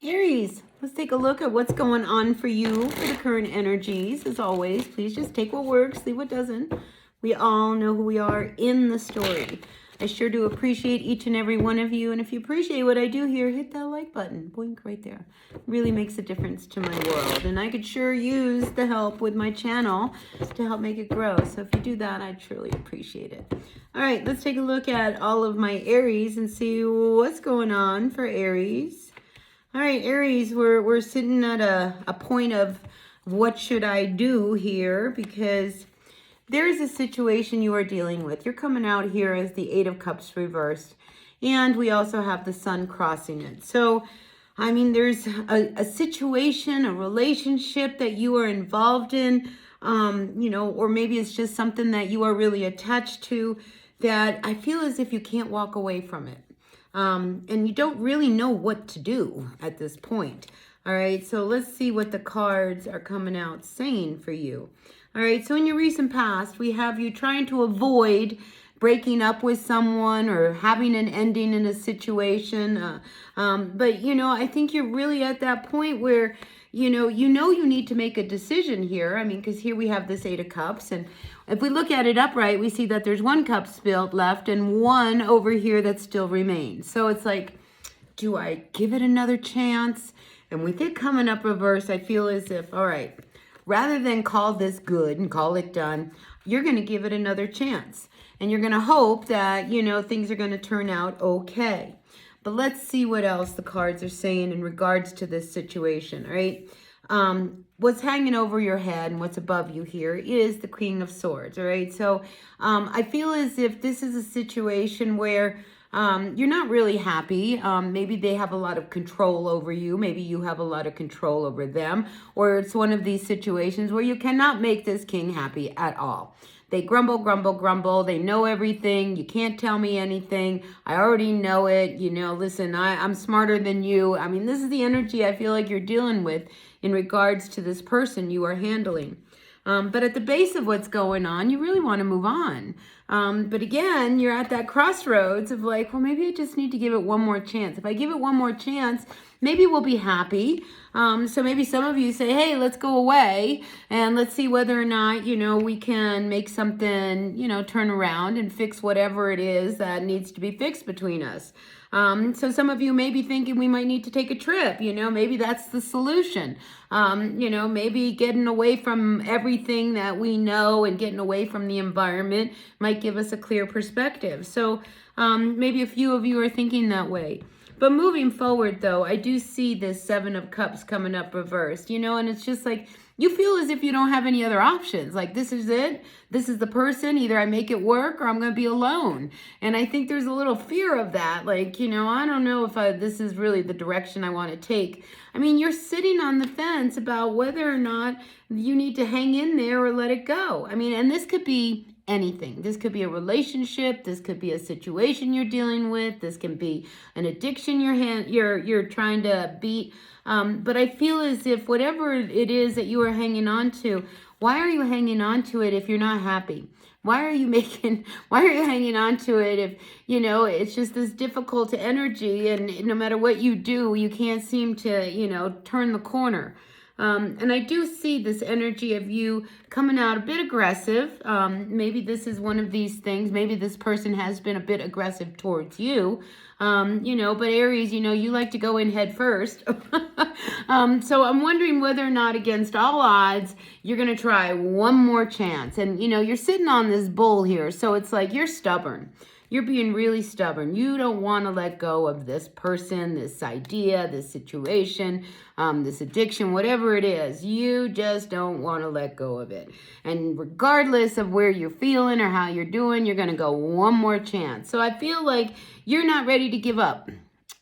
Aries, let's take a look at what's going on for you for the current energies. As always, please just take what works, leave what doesn't. We all know who we are in the story. I sure do appreciate each and every one of you. And if you appreciate what I do here, hit that like button. Boink right there. It really makes a difference to my world. And I could sure use the help with my channel to help make it grow. So if you do that, I'd truly appreciate it. All right, let's take a look at all of my Aries and see what's going on for Aries. All right, Aries, we're sitting at a point of what should I do here, because there is a situation you are dealing with. You're coming out here as the Eight of Cups reversed, and we also have the Sun crossing it. So, I mean, there's a situation, a relationship that you are involved in, or maybe it's just something that you are really attached to that I feel as if you can't walk away from it. And you don't really know what to do at this point. All right, so let's see what the cards are coming out saying for you. All right, so in your recent past, we have you trying to avoid breaking up with someone or having an ending in a situation. But, I think you're really at that point where, you need to make a decision here. I mean, because here we have this Eight of Cups. And if we look at it upright, we see that there's one cup spilled left and one over here that still remains. So it's like, do I give it another chance? And with it coming up reverse, I feel as if, all right, rather than call this good and call it done, you're going to give it another chance. And you're going to hope that, things are going to turn out okay. But let's see what else the cards are saying in regards to this situation, all right? What's hanging over your head and what's above you here is the Queen of Swords, all right? So I feel as if this is a situation where you're not really happy. Maybe they have a lot of control over you. Maybe you have a lot of control over them. Or it's one of these situations where you cannot make this king happy at all. They grumble, grumble, grumble. They know everything. You can't tell me anything. I already know it. Listen, I'm smarter than you. I mean, this is the energy I feel like you're dealing with in regards to this person you are handling. But at the base of what's going on, you really want to move on. But again, you're at that crossroads of like, well, maybe I just need to give it one more chance. If I give it one more chance, maybe we'll be happy. So maybe some of you say, hey, let's go away and let's see whether or not, we can make something, turn around and fix whatever it is that needs to be fixed between us. So some of you may be thinking we might need to take a trip, maybe that's the solution. Maybe getting away from everything that we know and getting away from the environment might give us a clear perspective. So maybe a few of you are thinking that way. But moving forward, though, I do see this Seven of Cups coming up reversed, and it's just like you feel as if you don't have any other options. Like, this is it. This is the person. Either I make it work or I'm going to be alone. And I think there's a little fear of that. Like, I don't know if this is really the direction I want to take. I mean, you're sitting on the fence about whether or not you need to hang in there or let it go. I mean, and this could be anything. This could be a relationship. This could be a situation you're dealing with. This can be an addiction you're trying to beat. But I feel as if whatever it is that you are hanging on to, why are you hanging on to it if you're not happy? Why are you hanging on to it if, it's just this difficult energy and no matter what you do, you can't seem to, turn the corner. And I do see this energy of you coming out a bit aggressive. Maybe this is one of these things. Maybe this person has been a bit aggressive towards you. But Aries, you like to go in head first. So I'm wondering whether or not against all odds, you're going to try one more chance. And, you're sitting on this bull here. So it's like you're stubborn. You're being really stubborn. You don't want to let go of this person, this idea, this situation, this addiction, whatever it is. You just don't want to let go of it. And regardless of where you're feeling or how you're doing, you're going to go one more chance. So I feel like you're not ready to give up.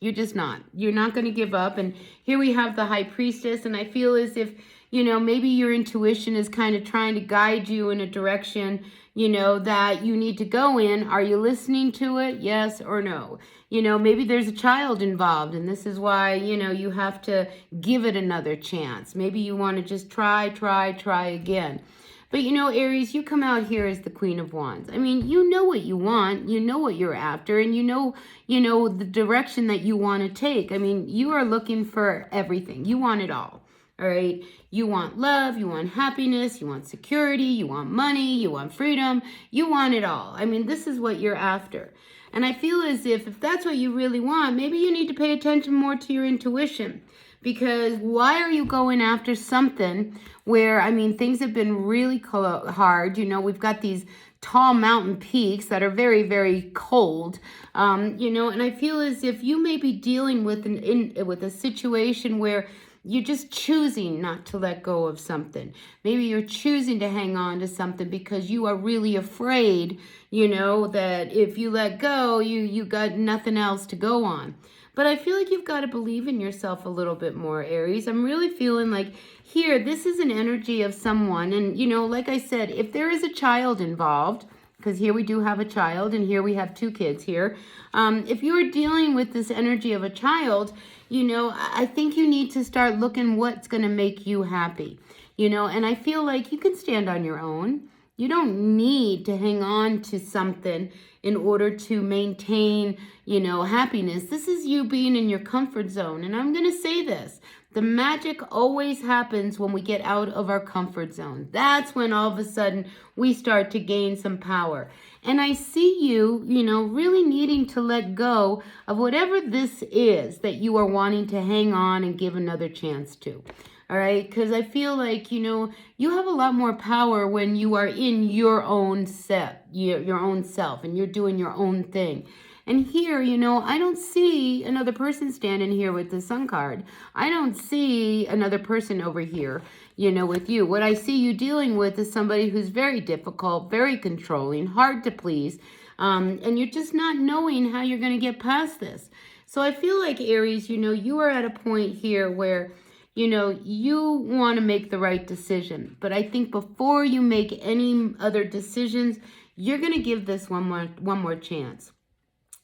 You're just not. You're not going to give up. And here we have the High Priestess. And I feel as if, maybe your intuition is kind of trying to guide you in a direction, that you need to go in. Are you listening to it? Yes or no? Maybe there's a child involved and this is why, you have to give it another chance. Maybe you want to just try again. But you know, Aries, you come out here as the Queen of Wands. I mean, you know what you want, you know what you're after, and you know the direction that you want to take. I mean, you are looking for everything. You want it all. All right. You want love, you want happiness, you want security, you want money, you want freedom, you want it all. I mean, this is what you're after. And I feel as if that's what you really want, maybe you need to pay attention more to your intuition. Because why are you going after something where, I mean, things have been really hard. You know, we've got these tall mountain peaks that are very, very cold, you know, and I feel as if you may be dealing with with a situation where you're just choosing not to let go of something. Maybe you're choosing to hang on to something because you are really afraid, you know, that if you let go, you got nothing else to go on. But I feel like you've got to believe in yourself a little bit more, Aries. I'm really feeling like here, this is an energy of someone. And, you know, like I said, if there is a child involved, because here we do have a child and here we have 2 kids here. If you are dealing with this energy of a child, you know, I think you need to start looking what's going to make you happy, you know, and I feel like you can stand on your own. You don't need to hang on to something in order to maintain, you know, happiness. This is you being in your comfort zone. And I'm going to say this. The magic always happens when we get out of our comfort zone. That's when all of a sudden we start to gain some power. And I see you, you know, really needing to let go of whatever this is that you are wanting to hang on and give another chance to. All right, because I feel like, you know, you have a lot more power when you are in your own your own self, and you're doing your own thing. And here, you know, I don't see another person standing here with the Sun card. I don't see another person over here, you know, with you. What I see you dealing with is somebody who's very difficult, very controlling, hard to please, and you're just not knowing how you're going to get past this. So I feel like, Aries, you know, you are at a point here where, you know, you want to make the right decision. But I think before you make any other decisions, you're going to give this one more chance.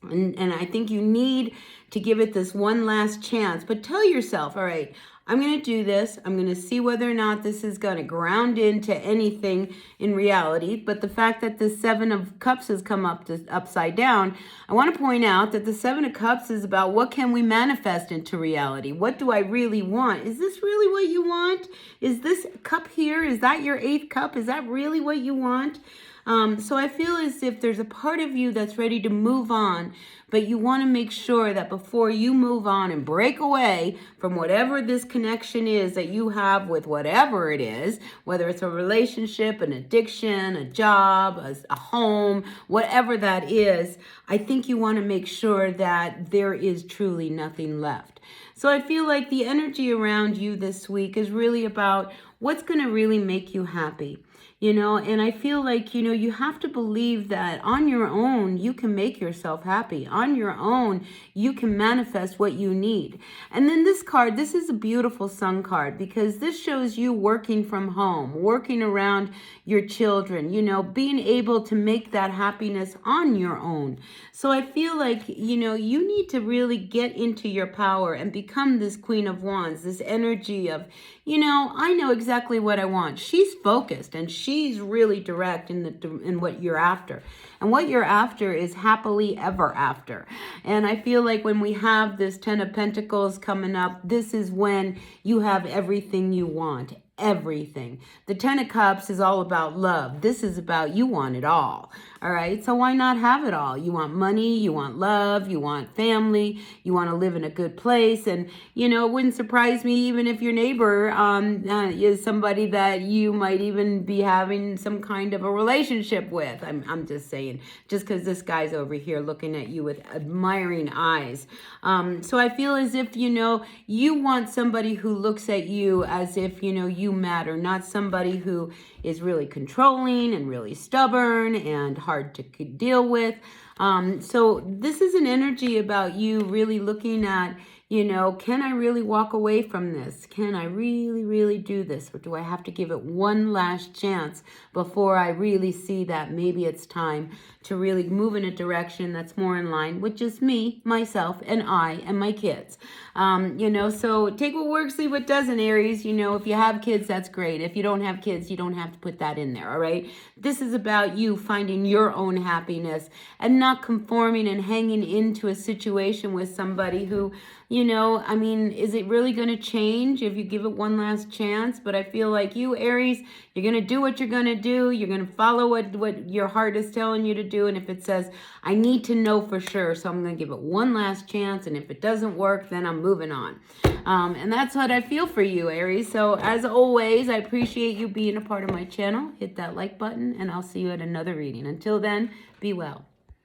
And I think you need to give it this one last chance. But tell yourself, all right, I'm going to do this. I'm going to see whether or not this is going to ground into anything in reality. But the fact that the 7 of Cups has come upside down, I want to point out that the 7 of Cups is about what can we manifest into reality? What do I really want? Is this really what you want? Is this cup here? Is that your 8th cup? Is that really what you want? So I feel as if there's a part of you that's ready to move on, but you want to make sure that before you move on and break away from whatever this connection is that you have with whatever it is, whether it's a relationship, an addiction, a job, a home, whatever that is, I think you want to make sure that there is truly nothing left. So I feel like the energy around you this week is really about what's going to really make you happy. You know, and I feel like, you know, you have to believe that on your own, you can make yourself happy. On your own, you can manifest what you need. And then this card, this is a beautiful Sun card because this shows you working from home, working around your children, you know, being able to make that happiness on your own. So I feel like, you know, you need to really get into your power and become this Queen of Wands, this energy of, you know, I know exactly what I want. She's focused and she's really direct in what you're after. And what you're after is happily ever after. And I feel like when we have this 10 of Pentacles coming up, this is when you have everything you want. Everything. The 10 of Cups is all about love. This is about you want it all. All right. So why not have it all? You want money, you want love, you want family, you want to live in a good place. And, you know, it wouldn't surprise me even if your neighbor is somebody that you might even be having some kind of a relationship with. I'm just saying, just because this guy's over here looking at you with admiring eyes. So I feel as if, you know, you want somebody who looks at you as if, you know, you matter, not somebody who is really controlling and really stubborn and hard to deal with. So this is an energy about you really looking at, You know, can I really walk away from this? Can I really, really do this? Or do I have to give it one last chance before I really see that maybe it's time to really move in a direction that's more in line with just me, myself, and I, and my kids? You know, so take what works, leave what doesn't, Aries. You know, if you have kids, that's great. If you don't have kids, you don't have to put that in there, all right? This is about you finding your own happiness and not conforming and hanging into a situation with somebody who, you know, I mean, is it really going to change if you give it one last chance? But I feel like you, Aries, you're going to do what you're going to do. You're going to follow what your heart is telling you to do. And if it says, I need to know for sure, so I'm going to give it one last chance. And if it doesn't work, then I'm moving on. And that's what I feel for you, Aries. So as always, I appreciate you being a part of my channel. Hit that like button, and I'll see you at another reading. Until then, be well.